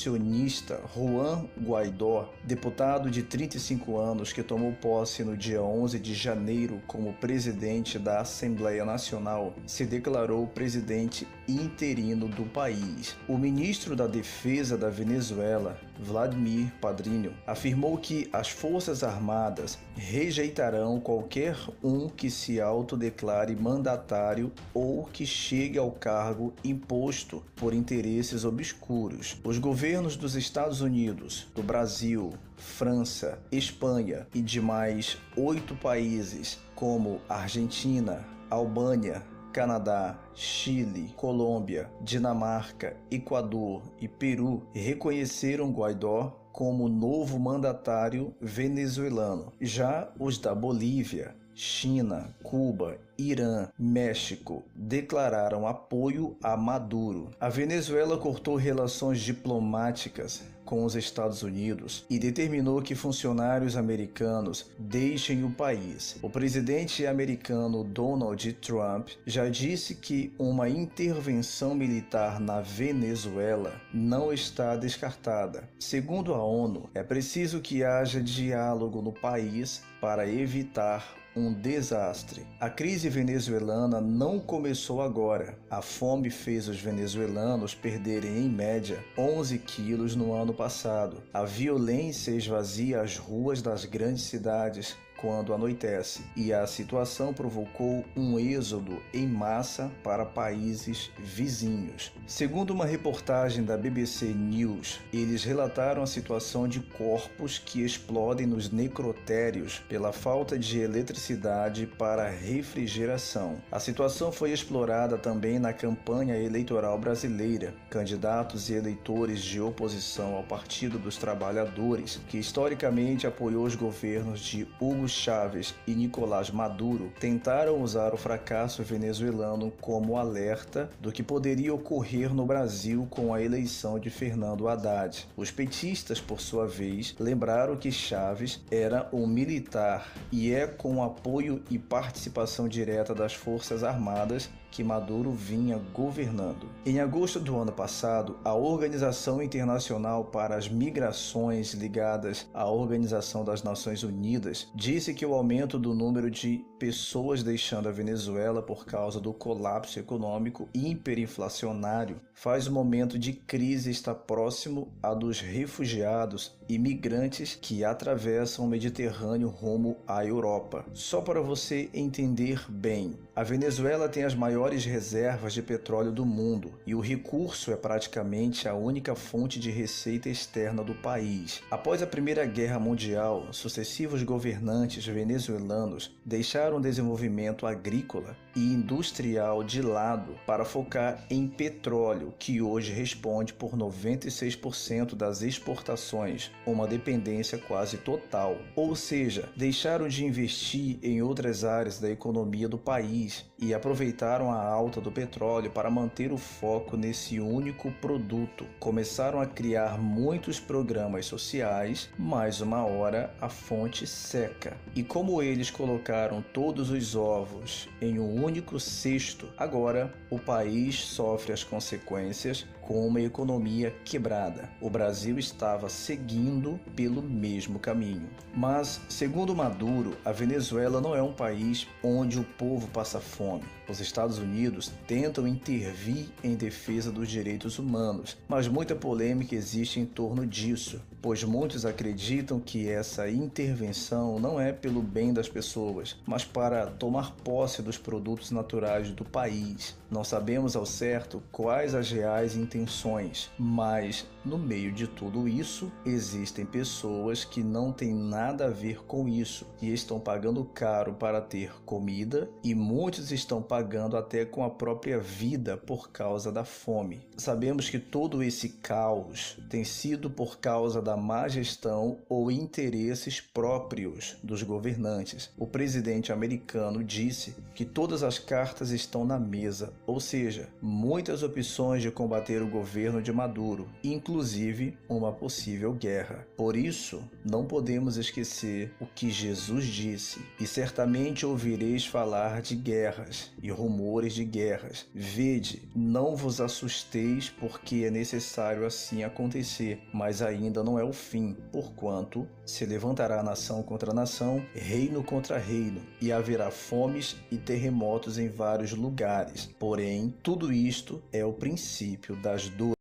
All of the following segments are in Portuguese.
abolicionista Juan Guaidó, deputado de 35 anos que tomou posse no dia 11 de janeiro como presidente da Assembleia Nacional, se declarou presidente interino do país. O ministro da Defesa da Venezuela, Vladimir Padrinho, afirmou que as Forças Armadas rejeitarão qualquer um que se autodeclare mandatário ou que chegue ao cargo imposto por interesses obscuros. Os governos dos Estados Unidos, do Brasil, França, Espanha e de mais 8 países, como Argentina, Albânia, Canadá, Chile, Colômbia, Dinamarca, Equador e Peru, reconheceram Guaidó como novo mandatário venezuelano. Já os da Bolívia, China, Cuba, Irã, México declararam apoio a Maduro. A Venezuela cortou relações diplomáticas com os Estados Unidos e determinou que funcionários americanos deixem o país. O presidente americano Donald Trump já disse que uma intervenção militar na Venezuela não está descartada. Segundo a ONU, é preciso que haja diálogo no país para evitar um desastre. A crise venezuelana não começou agora. A fome fez os venezuelanos perderem em média 11 quilos no ano passado. A violência esvazia as ruas das grandes cidades quando anoitece, e a situação provocou um êxodo em massa para países vizinhos. Segundo uma reportagem da BBC News, eles relataram a situação de corpos que explodem nos necrotérios pela falta de eletricidade para refrigeração. A situação foi explorada também na campanha eleitoral brasileira. Candidatos e eleitores de oposição ao Partido dos Trabalhadores, que historicamente apoiou os governos de Hugo Chávez e Nicolás Maduro, tentaram usar o fracasso venezuelano como alerta do que poderia ocorrer no Brasil com a eleição de Fernando Haddad. Os petistas, por sua vez, lembraram que Chávez era um militar e é com apoio e participação direta das Forças Armadas que Maduro vinha governando. Em agosto do ano passado, a Organização Internacional para as Migrações, ligadas à Organização das Nações Unidas, disse que o aumento do número de pessoas deixando a Venezuela por causa do colapso econômico hiperinflacionário faz o momento de crise estar próximo a dos refugiados e migrantes que atravessam o Mediterrâneo rumo à Europa. Só para você entender bem, a Venezuela tem as maiores reservas de petróleo do mundo e o recurso é praticamente a única fonte de receita externa do país. Após a Primeira Guerra Mundial, sucessivos governantes venezuelanos deixaram o desenvolvimento agrícola e industrial de lado para focar em petróleo, que hoje responde por 96% das exportações, uma dependência quase total. Ou seja, deixaram de investir em outras áreas da economia do país e aproveitaram a alta do petróleo para manter o foco nesse único produto. Começaram a criar muitos programas sociais, mas uma hora a fonte seca. E como eles colocaram todos os ovos em um único cesto, agora o país sofre as consequências com uma economia quebrada. O Brasil estava seguindo pelo mesmo caminho. Mas, segundo Maduro, a Venezuela não é um país onde o povo passa fome. Os Estados Unidos tentam intervir em defesa dos direitos humanos, mas muita polêmica existe em torno disso, pois muitos acreditam que essa intervenção não é pelo bem das pessoas, mas para tomar posse dos produtos naturais do país. Não sabemos ao certo quais as reais intenções, mas no meio de tudo isso existem pessoas que não têm nada a ver com isso e estão pagando caro para ter comida, e muitos estão pagando até com a própria vida por causa da fome. Sabemos que todo esse caos tem sido por causa da má gestão ou interesses próprios dos governantes. O presidente americano disse que todas as cartas estão na mesa, ou seja, muitas opções de combater o governo de Maduro, inclusive inclusive uma possível guerra. Por isso, não podemos esquecer o que Jesus disse: e certamente ouvireis falar de guerras e rumores de guerras. Vede, não vos assusteis, porque é necessário assim acontecer, mas ainda não é o fim, porquanto se levantará nação contra nação, reino contra reino, e haverá fomes e terremotos em vários lugares. Porém, tudo isto é o princípio das dores.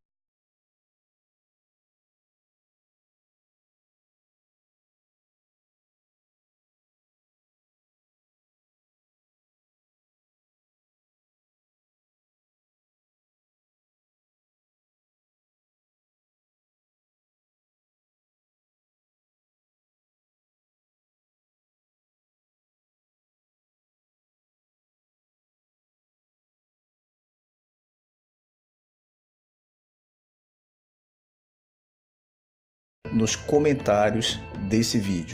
Nos comentários desse vídeo.